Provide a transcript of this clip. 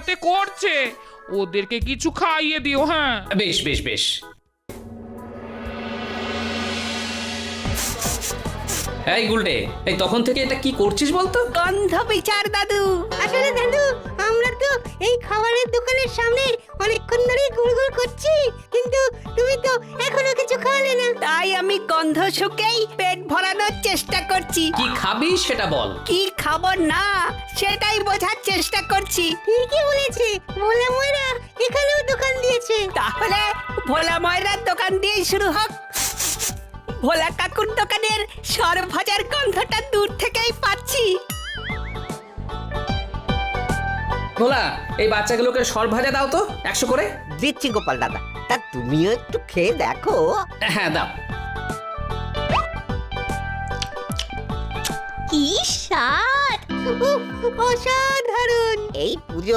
যাতে করছে, ওদেরকে কিছু খাইয়ে দিও। হ্যাঁ, বেশ বেশ বেশ। এই গুলটে, এই তখন থেকে এটা কি করছিস বলতো? গন্ধ বিচার দাদু। আসলে দাদু, আমরা তো এই খাবারের দোকানের সামনে অনেকক্ষণ ধরে গুড়গুড় করছি, কিন্তু তুমি তো এখনো কিছু খাওয়ালে না। তাই আমি গন্ধ শুকেই পেট ভরানোর চেষ্টা করছি। কি খাবি সেটা বল। কি খাবো না সেটাই বোঝার চেষ্টা করছি। ঠিকই বলেছে, ভোলা ময়রা এখানেও দোকান দিয়েছে। তাহলে ভোলা ময়রার দোকান দিয়েই শুরু হোক। ভোলা কাকুর দোকানের সর ভাজার গন্ধটা দূর থেকেই পাচ্ছি। ভোলা, এই বাচ্চাগুলোকে সর ভাজা দাও তো 100 করে। দিচ্ছি গোপাল দাদা, তা তুমিও একটু খেয়ে দেখো। হ্যাঁ দাও। কি স্বাদ! উফ, অসাধারণ! এই পুজো